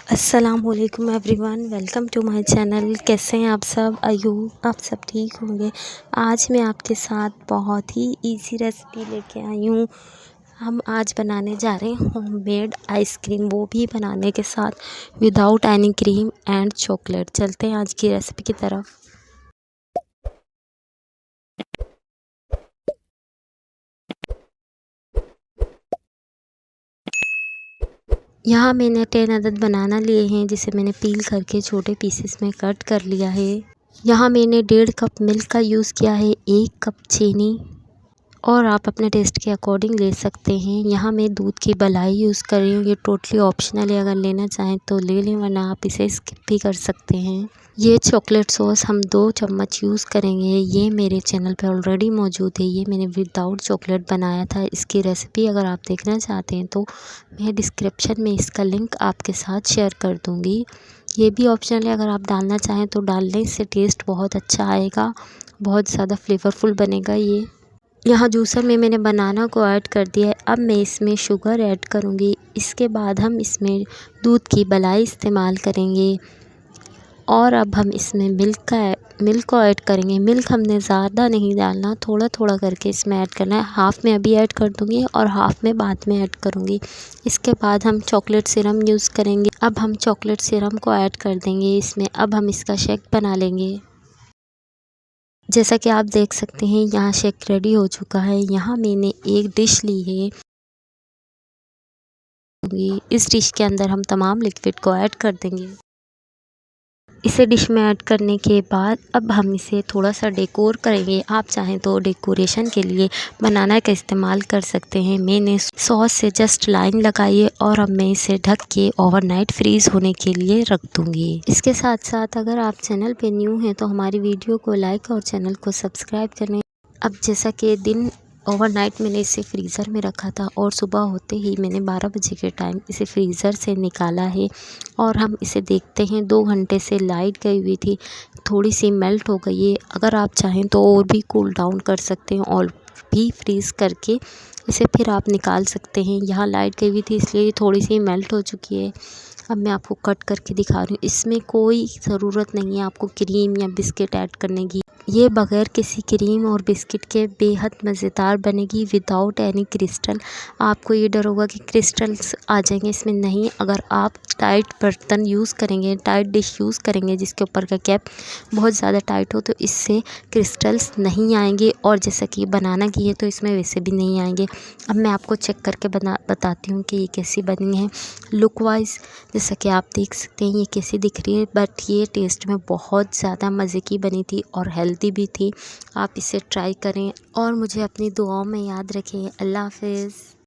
अस्सलामुअलैकुम everyone, welcome to my channel. कैसे हैं आप सब? आई होप आप सब ठीक होंगे। आज मैं आपके साथ बहुत ही इजी रेसिपी लेके आई हूँ। हम आज बनाने जा रहे हैं होममेड आइसक्रीम, वो भी बनाने के साथ without any cream and chocolate. चलते हैं आज की रेसिपी की तरफ। यहाँ मैंने 10 अदद बनाना लिए हैं, जिसे मैंने पील करके छोटे पीसेस में कट कर लिया है। यहाँ मैंने 1.5 कप मिल्क का यूज़ किया है, 1 कप चीनी, और आप अपने टेस्ट के अकॉर्डिंग ले सकते हैं। यहाँ मैं दूध की मलाई यूज़ कर रही हूँ। ये टोटली ऑप्शनल है, अगर लेना चाहें तो ले लें, वरना आप इसे स्किप भी कर सकते हैं। ये चॉकलेट सॉस हम 2 चम्मच यूज़ करेंगे। ये मेरे चैनल पे ऑलरेडी मौजूद है। ये मैंने विदाउट चॉकलेट बनाया था। इसकी रेसिपी अगर आप देखना चाहते हैं तो मैं डिस्क्रिप्शन में इसका लिंक आपके साथ शेयर कर दूँगी। ये भी ऑप्शनल है, अगर आप डालना चाहें तो डाल लें। इससे टेस्ट बहुत अच्छा आएगा, बहुत ज़्यादा फ्लेवरफुल बनेगा ये। यहाँ जूसर में मैंने बनाना को ऐड कर दिया है। अब मैं इसमें शुगर ऐड करूँगी। इसके बाद हम इसमें दूध की मलाई इस्तेमाल करेंगे, और अब हम इसमें मिल्क को ऐड करेंगे। मिल्क हमने ज़्यादा नहीं डालना, थोड़ा थोड़ा करके इसमें ऐड करना है। हाफ़ में अभी ऐड कर दूँगी और हाफ़ में बाद में ऐड करूँगी। इसके बाद हम चॉकलेट सिरम यूज़ करेंगे। अब हम चॉकलेट सिरम को ऐड कर देंगे इसमें। अब हम इसका शेक बना लेंगे। जैसा कि आप देख सकते हैं, यहाँ शेक रेडी हो चुका है। यहाँ मैंने एक डिश ली है। इस डिश के अंदर हम तमाम लिक्विड को ऐड कर देंगे। इसे डिश में ऐड करने के बाद अब हम इसे थोड़ा सा डेकोर करेंगे। आप चाहें तो डेकोरेशन के लिए बनाना का इस्तेमाल कर सकते हैं। मैंने सॉस से जस्ट लाइन लगाई है, और अब मैं इसे ढक के ओवरनाइट फ्रीज़ होने के लिए रख दूँगी। इसके साथ साथ अगर आप चैनल पे न्यू हैं तो हमारी वीडियो को लाइक और चैनल को सब्सक्राइब करें। अब जैसा कि दिन ओवरनाइट मैंने इसे फ्रीज़र में रखा था, और सुबह होते ही मैंने 12 बजे के टाइम इसे फ्रीज़र से निकाला है। और हम इसे देखते हैं 2 घंटे से लाइट गई हुई थी, थोड़ी सी मेल्ट हो गई है। अगर आप चाहें तो और भी कूल डाउन कर सकते हैं, और भी फ्रीज़ करके इसे फिर आप निकाल सकते हैं। यहाँ लाइट गई हुई थी इसलिए थोड़ी सी मेल्ट हो चुकी है। अब मैं आपको कट करके दिखा रही हूँ। इसमें कोई ज़रूरत नहीं है आपको क्रीम या बिस्किट ऐड करने की। ये बग़ैर किसी क्रीम और बिस्किट के बेहद मज़ेदार बनेगी, विदाउट एनी क्रिस्टल। आपको ये डर होगा कि क्रिस्टल्स आ जाएंगे, इसमें नहीं। अगर आप टाइट बर्तन यूज़ करेंगे, टाइट डिश यूज़ करेंगे जिसके ऊपर का कैप बहुत ज़्यादा टाइट हो, तो इससे क्रिस्टल्स नहीं आएंगे। और जैसा कि बनाना की है तो इसमें वैसे भी नहीं आएंगे। अब मैं आपको चेक करके बताती हूँ कि ये कैसी बनी है लुक वाइज। जैसा कि आप देख सकते हैं ये कैसी दिख रही है, बट ये टेस्ट में बहुत ज़्यादा मज़े की बनी थी और हेल्दी भी थी। आप इसे ट्राई करें और मुझे अपनी दुआओं में याद रखें। अल्लाह हाफ़िज़।